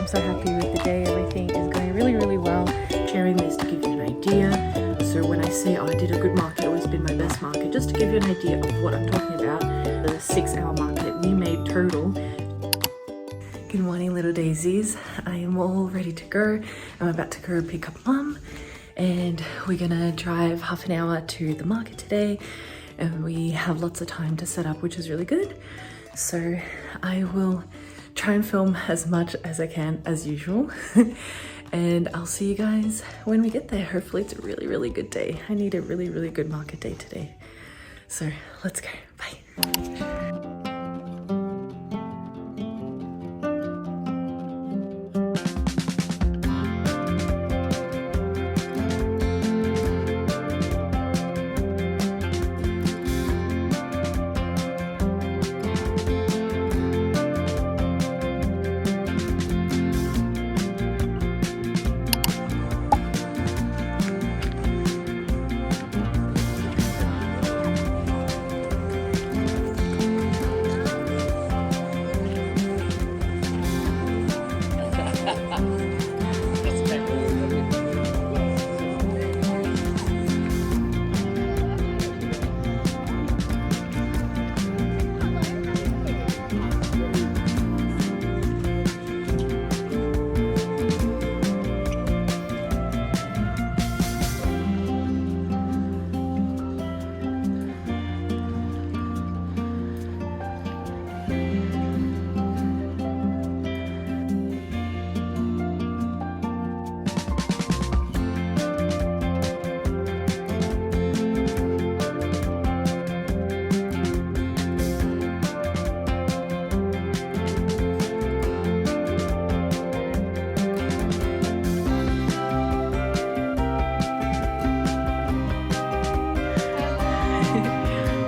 so happy with the day. Everything is going really well. Sharing this to give you an idea. So when I say, oh, I did a good market, it's been my best market, just to give you an idea of what I'm talking about. The 6-hour market we made total. Good morning, little daisies. I am all ready to go. I'm about to go pick up Mum, and we're gonna drive half an hour to the market today, and we have lots of time to set up, which is really good. So I will try and film as much as I can as usual. And I'll see you guys when we get there. Hopefully it's a really good day. I need a really good market day today. So let's go, bye.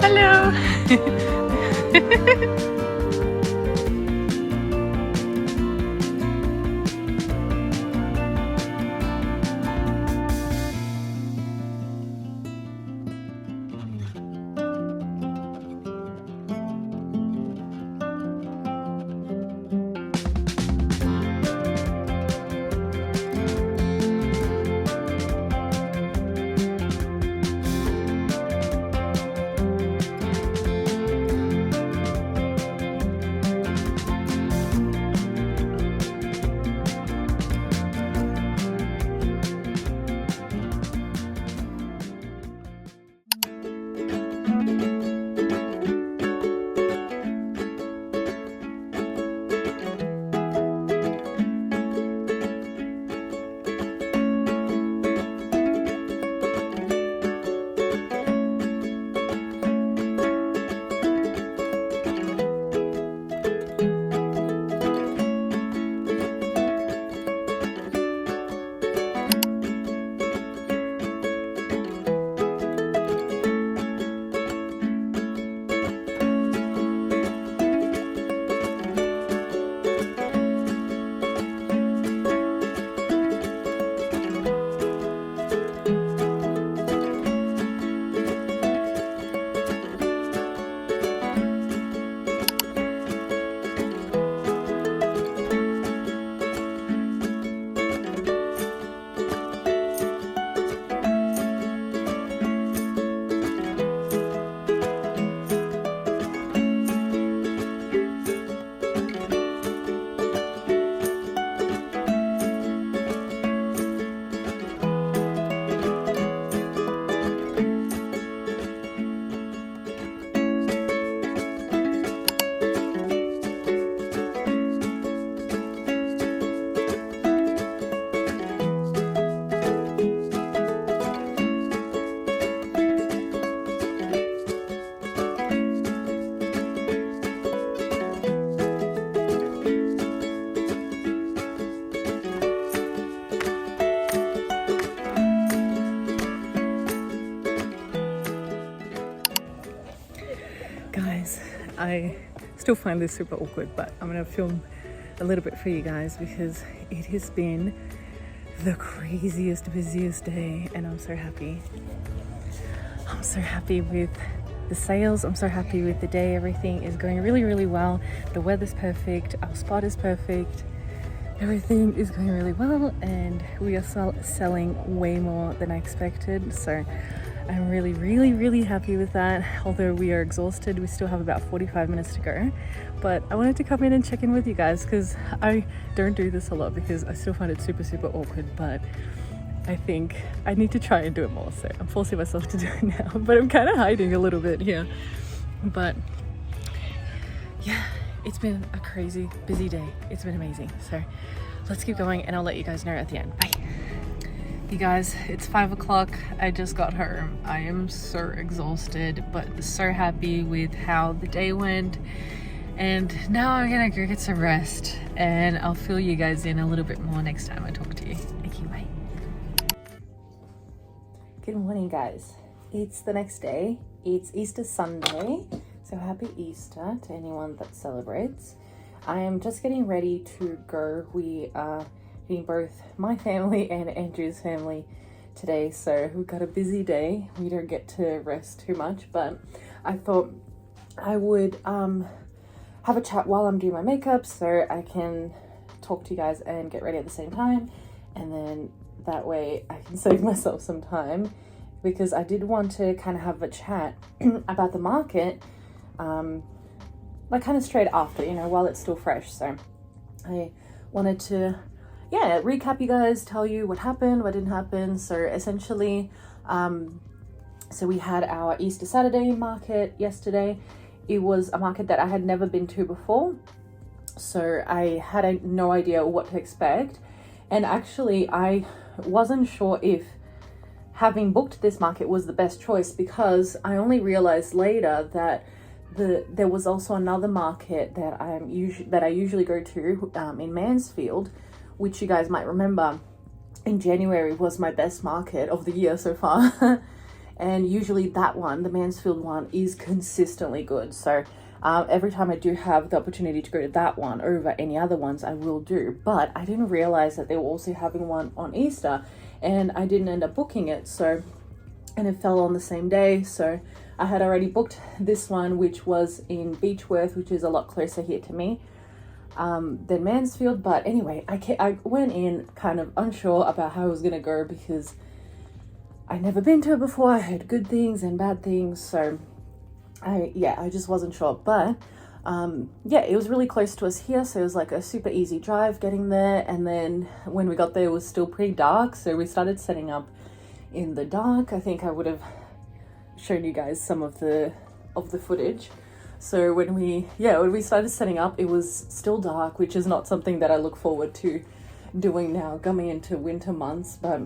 Hello. Guys, I still find this super awkward, but I'm gonna film a little bit for you guys because it has been the craziest, busiest day, and I'm so happy. I'm so happy with the sales. I'm so happy with the day. Everything is going really well. The weather's perfect. Our spot is perfect. everything is going really well, and we are selling way more than I expected. So I'm really happy with that. Although we are exhausted, we still have about 45 minutes to go. But I wanted to come in and check in with you guys because I don't do this a lot because I still find it super awkward, but I think I need to try and do it more. So I'm forcing myself to do it now, but I'm kind of hiding a little bit here. But yeah, it's been a crazy busy day. It's been amazing. So let's keep going and I'll let you guys know at the end. Bye. You guys, it's 5 o'clock. I just got home. I am so exhausted, but so happy with how the day went. And now I'm gonna go get some rest, and I'll fill you guys in a little bit more next time I talk to you. Okay, bye. Good morning, guys. It's the next day. It's Easter Sunday. So happy Easter to anyone that celebrates. I am just getting ready to go. We are meeting both my family and Andrew's family today, so we've got a busy day. We don't get to rest too much, but I thought I would have a chat while I'm doing my makeup so I can talk to you guys and get ready at the same time, and then that way I can save myself some time, because I did want to kind of have a chat about the market like kind of straight after, you know, while it's still fresh. So I wanted to recap you guys, tell you what happened, what didn't happen. So essentially so we had our Easter Saturday market yesterday. It was a market that I had never been to before, so I had no idea what to expect. And actually I wasn't sure if having booked this market was the best choice, because I only realized later that there was also another market that I usually go to in Mansfield, which you guys might remember in January was my best market of the year so far. And usually that one, the Mansfield one, is consistently good. So every time I do have the opportunity to go to that one over any other ones, I will do. But I didn't realize that they were also having one on Easter, and I didn't end up booking it. So, and it fell on the same day. So I had already booked this one, which was in Beechworth, which is a lot closer here to me than Mansfield. But anyway, I went in kind of unsure about how I was gonna go, because I'd never been to it before. I heard good things and bad things, so I just wasn't sure. But it was really close to us here, so it was like a super easy drive getting there. And then when we got there, it was still pretty dark, so we started setting up in the dark. I think I would have shown you guys some of the footage. So when we started setting up, it was still dark, which is not something that I look forward to doing now coming into winter months. But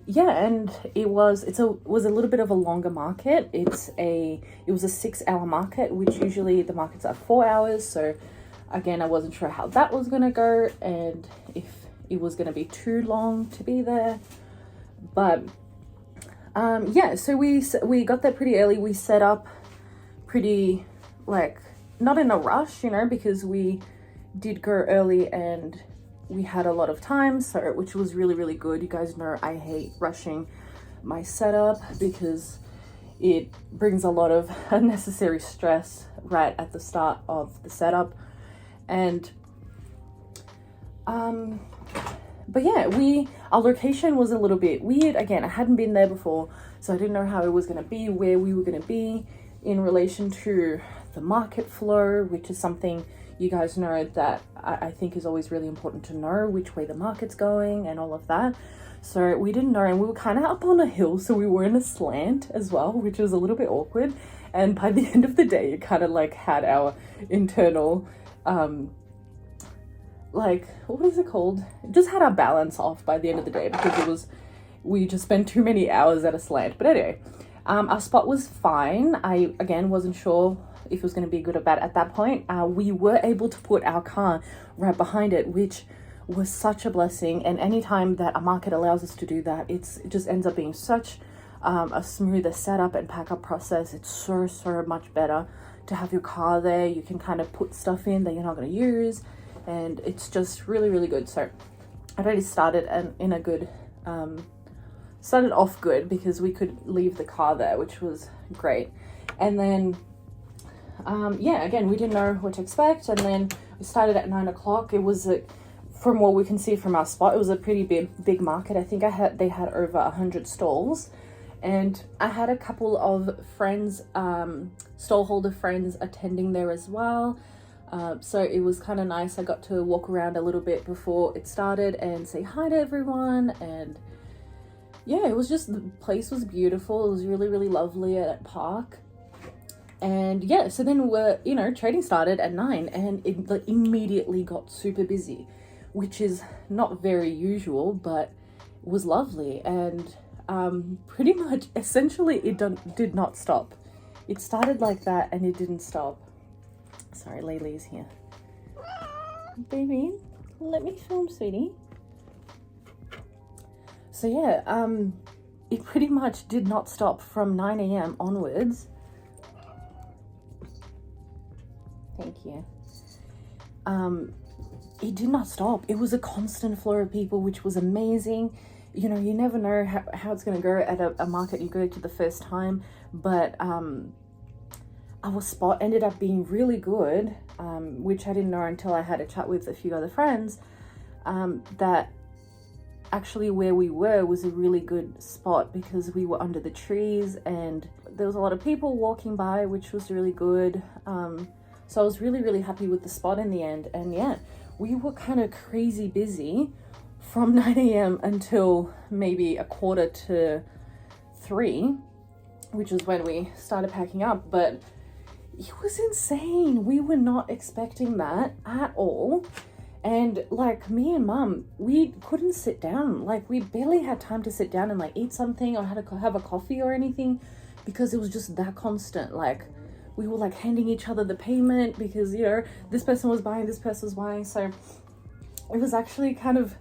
and it was a little bit of a longer market. It was a 6-hour market, which usually the markets are 4 hours. So again, I wasn't sure how that was gonna go and if it was gonna be too long to be there. But so we got there pretty early. We set up pretty, like, not in a rush, you know, because we did go early and we had a lot of time, so which was really good. You guys know I hate rushing my setup because it brings a lot of unnecessary stress right at the start of the setup. And but yeah, our location was a little bit weird. Again, I hadn't been there before, so I didn't know how it was going to be, where we were going to be in relation to the market flow, which is something you guys know that I think is always really important to know, which way the market's going and all of that. So we didn't know, and we were kind of up on a hill, so we were in a slant as well, which was a little bit awkward. And by the end of the day, it kind of like had our internal like, what is it called? It just had our balance off by the end of the day, because we just spent too many hours at a slant. But anyway, our spot was fine. I, again, wasn't sure if it was going to be good or bad at that point. We were able to put our car right behind it, which was such a blessing. And anytime that a market allows us to do that, it just ends up being such a smoother setup and pack up process. It's so much better to have your car there. You can kind of put stuff in that you're not going to use, and it's just really good. So I already started in a good started off good, because we could leave the car there, which was great. And then again, we didn't know what to expect, and then It started at 9 o'clock. It was from what we can see from our spot, it was a pretty big market. I think they had over 100 stalls, and I had a couple of friends, stallholder friends, attending there as well. So it was kind of nice. I got to walk around a little bit before it started and say hi to everyone. And yeah, it was just, the place was beautiful. It was really, really lovely at that park. And yeah, so then trading started at 9, and it like immediately got super busy, which is not very usual, but it was lovely. And pretty much, essentially, it did not stop. It started like that and it didn't stop. Sorry, Laylee's here. Baby, let me film, sweetie. So yeah, it pretty much did not stop from 9 a.m. onwards. Thank you. It did not stop. It was a constant flow of people, which was amazing. You know, you never know how it's going to go at a market you go to the first time, but our spot ended up being really good, which I didn't know until I had a chat with a few other friends, that actually where we were was a really good spot because we were under the trees and there was a lot of people walking by, which was really good. So I was really, really happy with the spot in the end. And yeah, we were kind of crazy busy from 9 a.m. until maybe 2:45, which was when we started packing up. But it was insane. We were not expecting that at all. And like me and mum, we couldn't sit down. Like we barely had time to sit down and like eat something or had to have a coffee or anything, because it was just that constant. Like we were like handing each other the payment because, you know, this person was buying, this person was buying. So it was actually kind of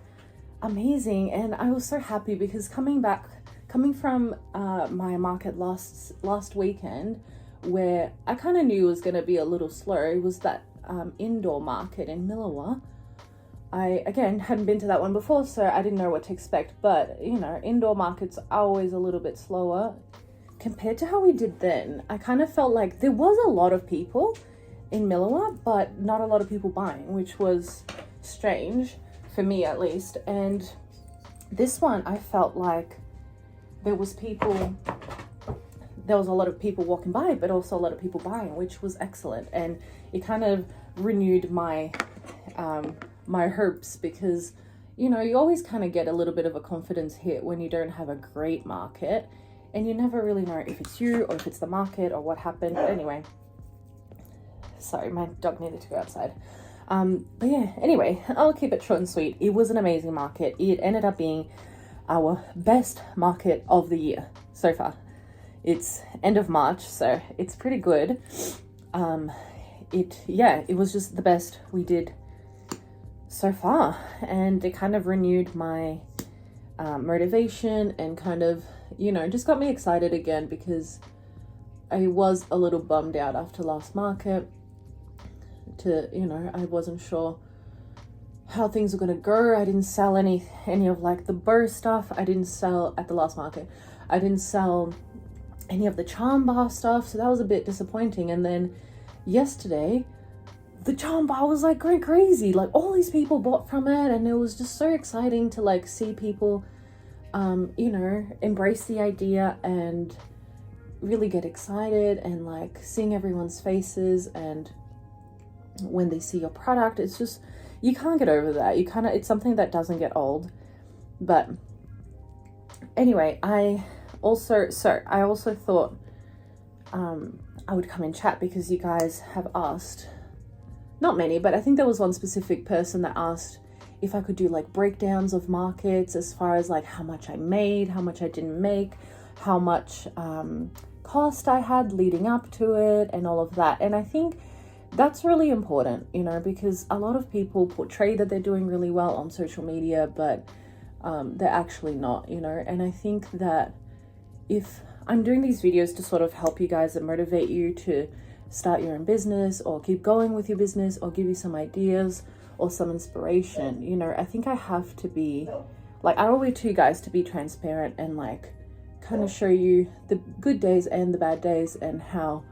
amazing. And I was so happy because coming from my market last weekend, where I kind of knew it was going to be a little slow, it was that indoor market in Milawa. I, again, hadn't been to that one before, so I didn't know what to expect. But, you know, indoor markets are always a little bit slower. Compared to how we did then, I kind of felt like there was a lot of people in Milawa, but not a lot of people buying, which was strange, for me at least. And this one, I felt like there was a lot of people walking by, but also a lot of people buying, which was excellent. And it kind of renewed my my hopes, because, you know, you always kind of get a little bit of a confidence hit when you don't have a great market, and you never really know if it's you or if it's the market or what happened. But anyway, sorry, my dog needed to go outside. But yeah, anyway, I'll keep it short and sweet. It was an amazing market. It ended up being our best market of the year so far. It's end of March, so it's pretty good. It was just the best we did so far, and it kind of renewed my motivation and kind of, you know, just got me excited again, because I was a little bummed out after last market. I wasn't sure how things were going to go. I didn't sell any of like the bow stuff. I didn't sell at the last market. I didn't sell any of the charm bar stuff, so that was a bit disappointing. And then yesterday, the charm bar was like going crazy. Like all these people bought from it, and it was just so exciting to like see people embrace the idea and really get excited, and like seeing everyone's faces, and when they see your product, it's just, you can't get over that. It's something that doesn't get old. But anyway, I also thought I would come and chat, because you guys have asked, not many, but I think there was one specific person that asked if I could do like breakdowns of markets, as far as like how much I made, how much I didn't make, how much cost I had leading up to it, and all of that. And I think that's really important, you know, because a lot of people portray that they're doing really well on social media, but they're actually not, you know. And I think that if I'm doing these videos to sort of help you guys and motivate you to start your own business, or keep going with your business, or give you some ideas or some inspiration, you know, I think I have to be, like, I owe it to you guys to be transparent and like kind of show you the good days and the bad days, and how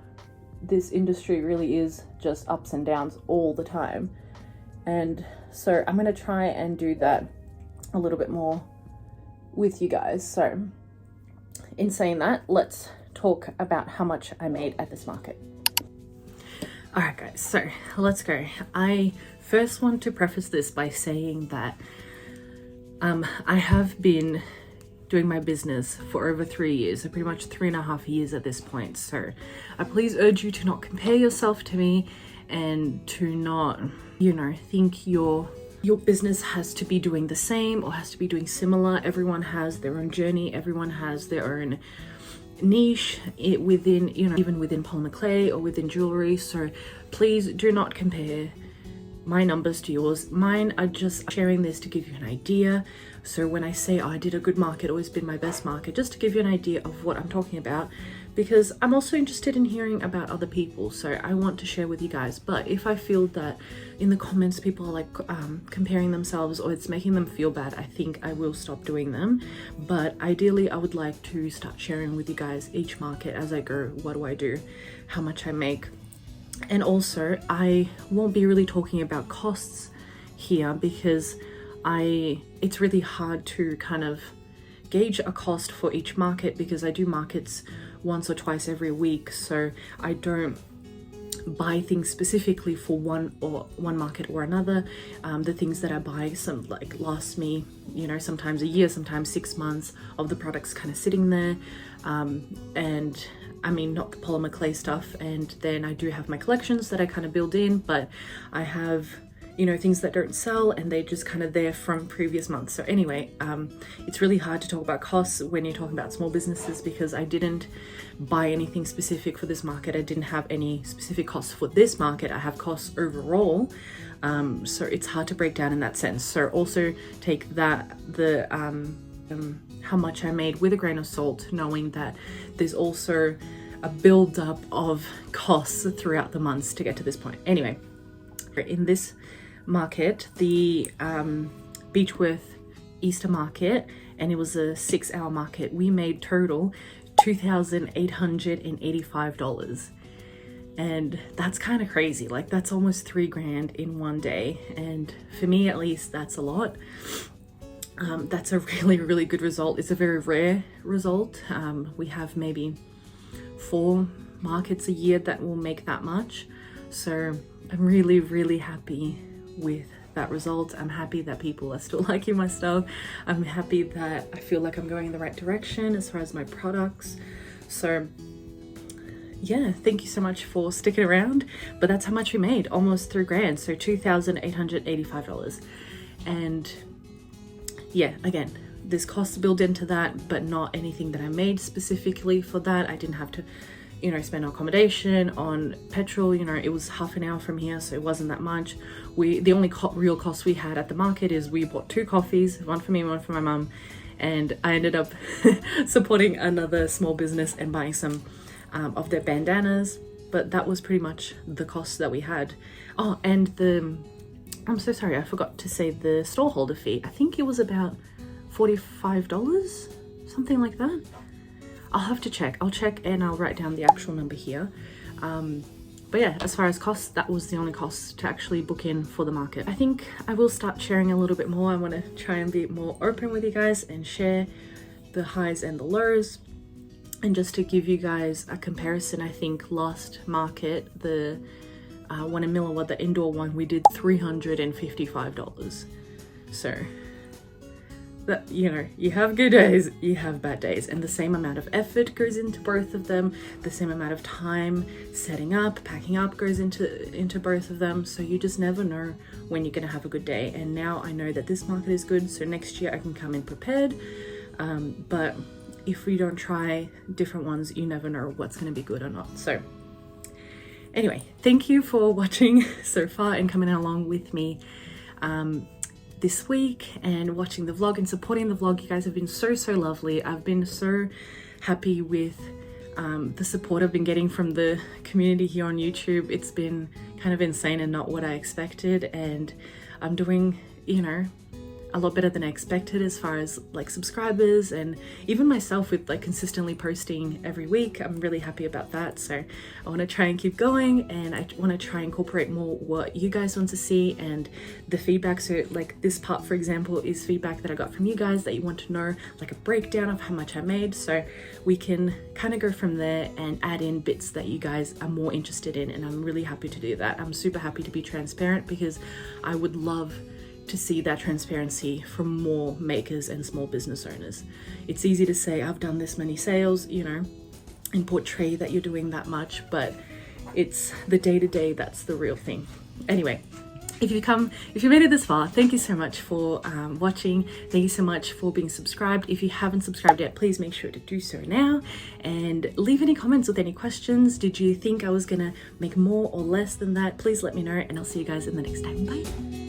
this industry really is just ups and downs all the time. And so I'm going to try and do that a little bit more with you guys. So in saying that, let's talk about how much I made at this market. All right, guys, so let's go. I first want to preface this by saying that I have been doing my business for over 3 years, so pretty much 3.5 years at this point. So I please urge you to not compare yourself to me and to not, think your business has to be doing the same or has to be doing similar. Everyone has their own journey. Everyone has their own niche within, even within polymer clay or within jewelry. So please do not compare my numbers to yours. Mine are just sharing this to give you an idea. So when I say, I did a good market, always been my best market, just to give you an idea of what I'm talking about, because I'm also interested in hearing about other people. So I want to share with you guys. But if I feel that in the comments people are like comparing themselves or it's making them feel bad, I think I will stop doing them. But ideally, I would like to start sharing with you guys each market as I go. What do I do? How much I make? And also, I won't be really talking about costs here because it's really hard to kind of gauge a cost for each market because I do markets once or twice every week. So I don't buy things specifically for one market or another. The things that I buy last me, sometimes a year, sometimes 6 months of the products kind of sitting there. And I mean, not the polymer clay stuff. And then I do have my collections that I kind of build in, but I have, things that don't sell and they're just kind of there from previous months. So anyway, it's really hard to talk about costs when you're talking about small businesses because I didn't buy anything specific for this market. I didn't have any specific costs for this market. I have costs overall. So it's hard to break down in that sense. So also take that, how much I made with a grain of salt, knowing that there's also a build-up of costs throughout the months to get to this point. Anyway, in this market, the Beechworth Easter market, and it was a 6-hour market, we made total $2,885. And that's kind of crazy. Like, that's almost $3,000 in one day. And for me, at least, that's a lot. That's a really, really good result. It's a very rare result. We have maybe 4 markets a year that will make that much. So I'm really, really happy with that result. I'm happy that people are still liking my stuff. I'm happy that I feel like I'm going in the right direction as far as my products. So yeah, thank you so much for sticking around. But that's how much we made, almost $3,000. So $2,885. And yeah, again, there's costs built into that, but not anything that I made specifically for that. I didn't have to, spend on accommodation, on petrol. It was half an hour from here, so it wasn't that much. The only real cost we had at the market is we bought 2 coffees, one for me, one for my mum, and I ended up supporting another small business and buying some of their bandanas. But that was pretty much the cost that we had. Oh, and I'm so sorry, I forgot to say the stallholder fee. I think it was about $45, something like that. I'll have to check. I'll check and I'll write down the actual number here. But yeah, as far as costs, that was the only cost to actually book in for the market. I think I will start sharing a little bit more. I want to try and be more open with you guys and share the highs and the lows. And just to give you guys a comparison, I think last market, the one in Miller, the indoor one, we did $355. So that, you have good days, you have bad days, and the same amount of effort goes into both of them. The same amount of time setting up, packing up goes into both of them. So you just never know when you're gonna have a good day. And now I know that this market is good, so next year I can come in prepared. But if we don't try different ones, you never know what's gonna be good or not. So anyway, thank you for watching so far and coming along with me this week and watching the vlog and supporting the vlog. You guys have been so lovely. I've been so happy with the support I've been getting from the community here on YouTube. It's been kind of insane and not what I expected, and I'm doing, a lot better than I expected as far as like subscribers, and even myself with like consistently posting every week. I'm really happy about that. So I want to try and keep going, and I want to try and incorporate more what you guys want to see and the feedback. So like this part, for example, is feedback that I got from you guys that you want to know, like a breakdown of how much I made, so we can kind of go from there and add in bits that you guys are more interested in. And I'm really happy to do that. I'm super happy to be transparent because I would love to see that transparency from more makers and small business owners. It's easy to say I've done this many sales, you know, and portray that you're doing that much, but it's the day-to-day that's the real thing. Anyway, if you made it this far, thank you so much for watching. Thank you so much for being subscribed. If you haven't subscribed yet, please make sure to do so now, and leave any comments with any questions. Did you think I was gonna make more or less than that? Please let me know, and I'll see you guys in the next time. Bye.